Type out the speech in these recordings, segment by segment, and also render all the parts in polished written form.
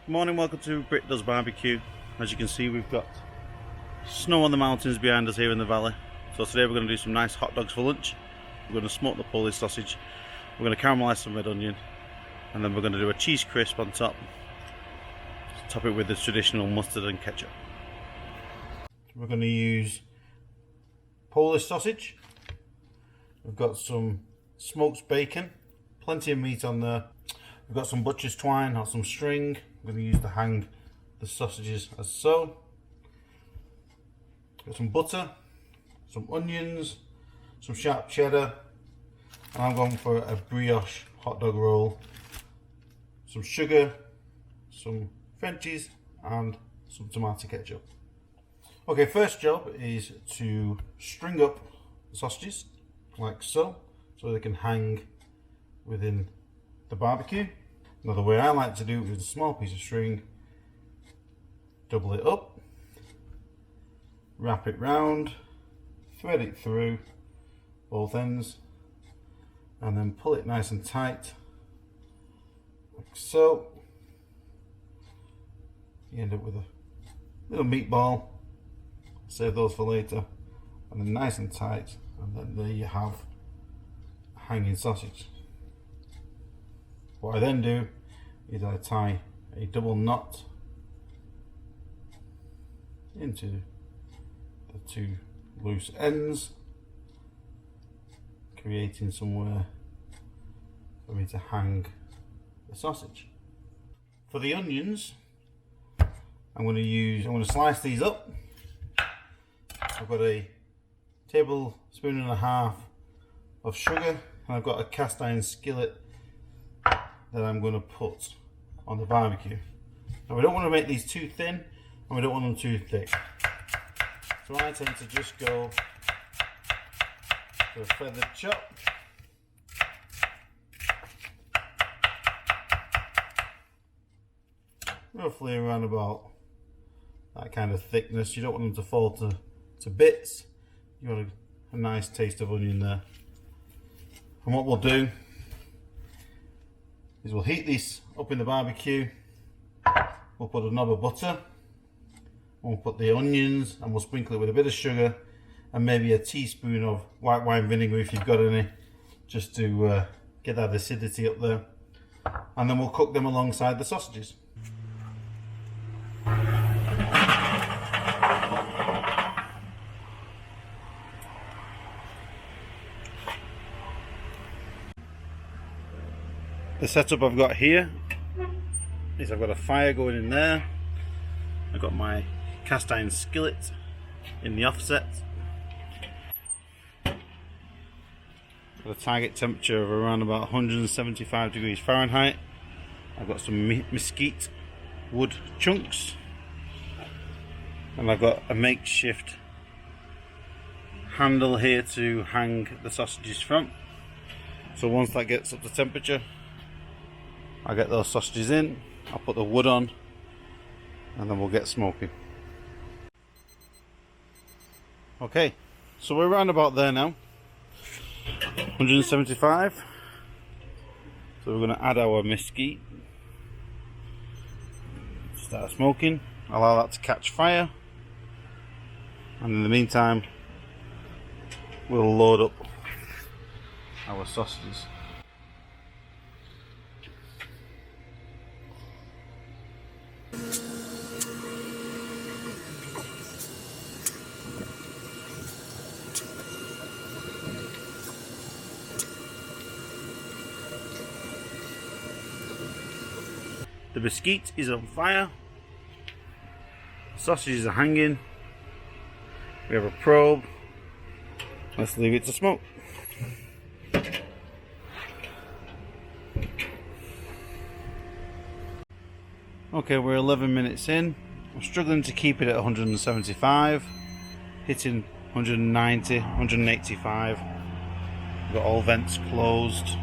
Good morning, welcome to BritdoesBBQ. As you can see, we've got snow on the mountains behind us here in the valley. So today we're going to do some nice hot dogs for lunch. We're going to smoke the Polish sausage, we're going to caramelise some red onion, and then we're going to do a cheese crisp on top. Top it with the traditional mustard and ketchup. We're going to use Polish sausage. We've got some smoked bacon, plenty of meat on there. We've got some butcher's twine or some string. I'm going to use to hang the sausages as so. Got some butter, some onions, some sharp cheddar, and I'm going for a brioche hot dog roll. Some sugar, some Frenchies, and some tomato ketchup. Okay, first job is to string up the sausages like so they can hang within the barbecue. Now the way I like to do it is a small piece of string, double it up, wrap it round, thread it through both ends, and then pull it nice and tight like so. You end up with a little meatball. Save those for later, and then nice and tight, and then there you have a hanging sausage. What I then do is I tie a double knot into the two loose ends, creating somewhere for me to hang the sausage. For the onions, I'm going to slice these up. I've got a tablespoon and a half of sugar, and I've got a cast iron skillet that I'm going to put on the barbecue. Now we don't want to make these too thin, and we don't want them too thick. So I tend to just go for a feathered chop. Roughly around about that kind of thickness. You don't want them to fall to bits. You want a nice taste of onion there. And what we'll do is we'll heat this up in the barbecue. We'll put a knob of butter, we'll put the onions, and we'll sprinkle it with a bit of sugar and maybe a teaspoon of white wine vinegar if you've got any, just to get that acidity up there. And then we'll cook them alongside the sausages. The setup I've got here is I've got a fire going in there. I've got my cast iron skillet in the offset. Got a target temperature of around about 175 degrees Fahrenheit. I've got some mesquite wood chunks, and I've got a makeshift handle here to hang the sausages from. So once that gets up to temperature, I'll get those sausages in, I'll put the wood on, and then we'll get smoking. Okay, so we're around about there now, 175. So we're going to add our mesquite, start smoking, allow that to catch fire, and in the meantime we'll load up our sausages. The mesquite is on fire, sausages are hanging, we have a probe, let's leave it to smoke. Okay, we're 11 minutes in. I'm struggling to keep it at 175, hitting 190, 185. We've got all vents closed.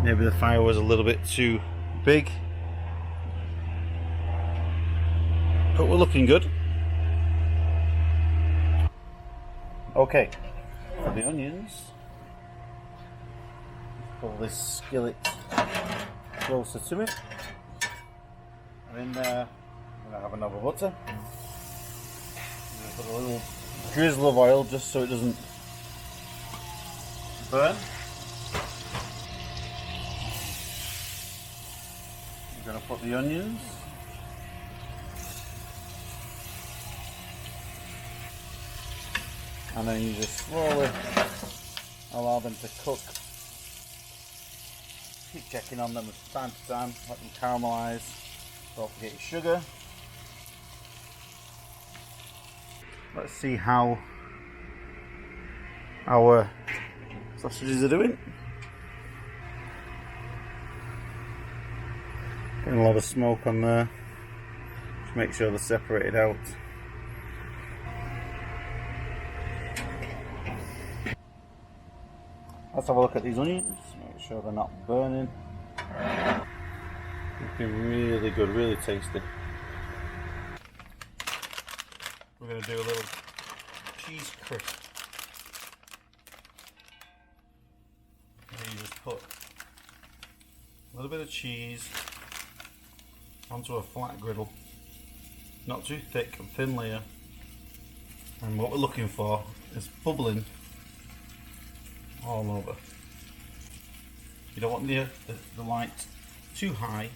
Maybe the fire was a little bit too big, but we're looking good. Okay, for the onions, pull this skillet closer to it. And in there, I'm going to have another butter. I'm going to put a little drizzle of oil just so it doesn't burn. I'm going to put the onions. And then you just slowly allow them to cook. Keep checking on them from time to time, let them caramelise. Don't forget your sugar. Let's see how our sausages are doing. Getting a lot of smoke on there. Just make sure they're separated out. Let's have a look at these onions, make sure they're not burning. Looking really good, really tasty. We're going to do a little cheese crisp. You just put a little bit of cheese onto a flat griddle, not too thick, a thin layer. And what we're looking for is bubbling all over. You don't want the light too high.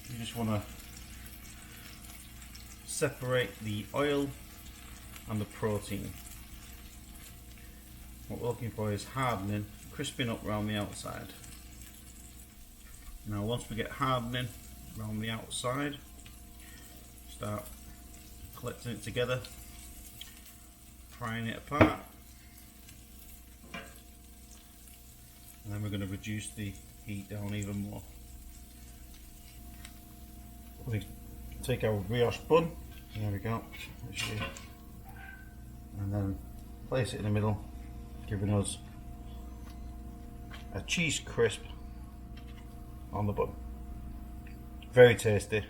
You just want to separate the oil and the protein. What we're looking for is hardening, crisping up around the outside. Now once we get hardening around the outside, start collecting it together, prying it apart. And then we're going to reduce the heat down even more. We take our brioche bun, there we go, and then place it in the middle, giving us a cheese crisp on the bun. Very tasty,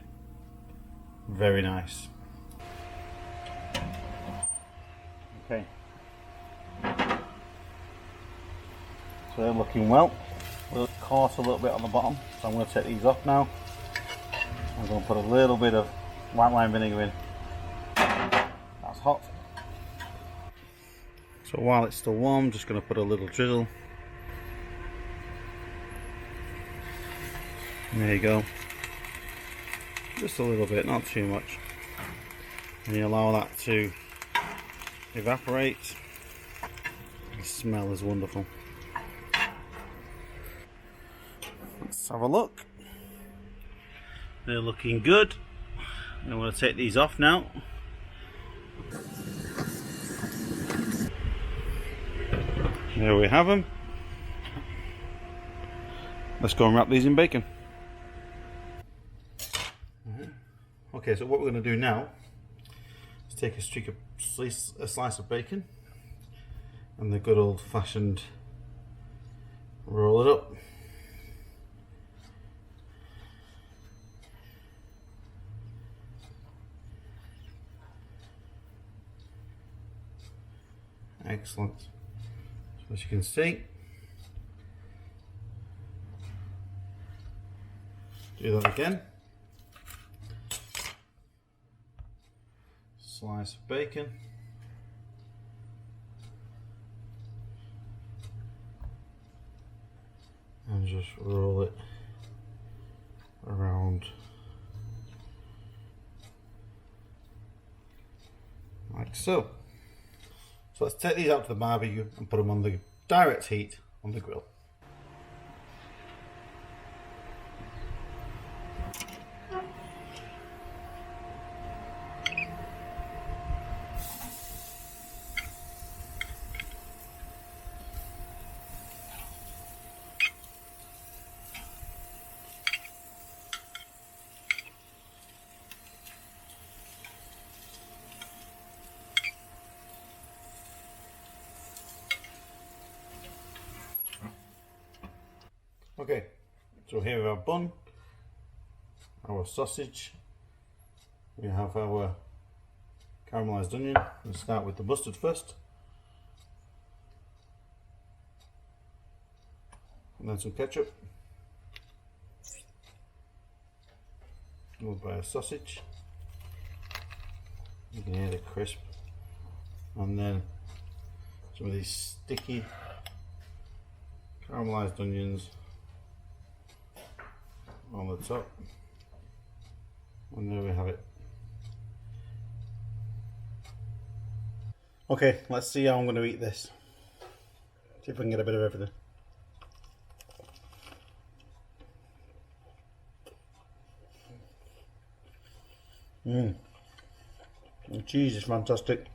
very nice. Okay. So they're looking well. They're caught a little bit on the bottom, so I'm going to take these off now. I'm going to put a little bit of white wine vinegar in. That's hot. So while it's still warm, just going to put a little drizzle. And there you go. Just a little bit, not too much. And you allow that to evaporate. The smell is wonderful. Let's have a look. They're looking good. I'm going to take these off now. There we have them. Let's go and wrap these in bacon. Okay, so what we're going to do now is take a slice of bacon and the good old fashioned roll it up. Excellent. So as you can see, do that again. Slice of bacon. And just roll it around like so. So let's take these out to the barbecue and put them on the direct heat on the grill. Okay, so here we have our bun, our sausage, we have our caramelised onion. We'll start with the mustard first, and then some ketchup, Followed by a sausage. You can hear the crisp. And then some of these sticky caramelised onions on the top. And there we have it. Okay, let's see how I'm going to eat this. See if I can get a bit of everything. The cheese is fantastic.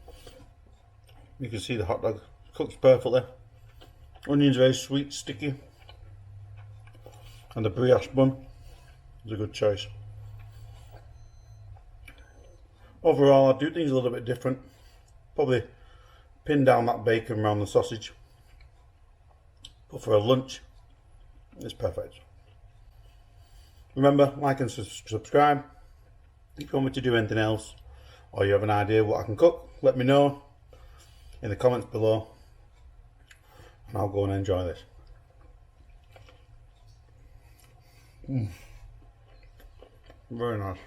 You can see the hot dog cooks perfectly. Onions very sweet, sticky. And the brioche bun is a good choice. Overall, I do things a little bit different. Probably pin down that bacon around the sausage. But for a lunch, it's perfect. Remember, like and subscribe. If you want me to do anything else, or you have an idea what I can cook, let me know in the comments below, and I'll go and enjoy this. Very nice.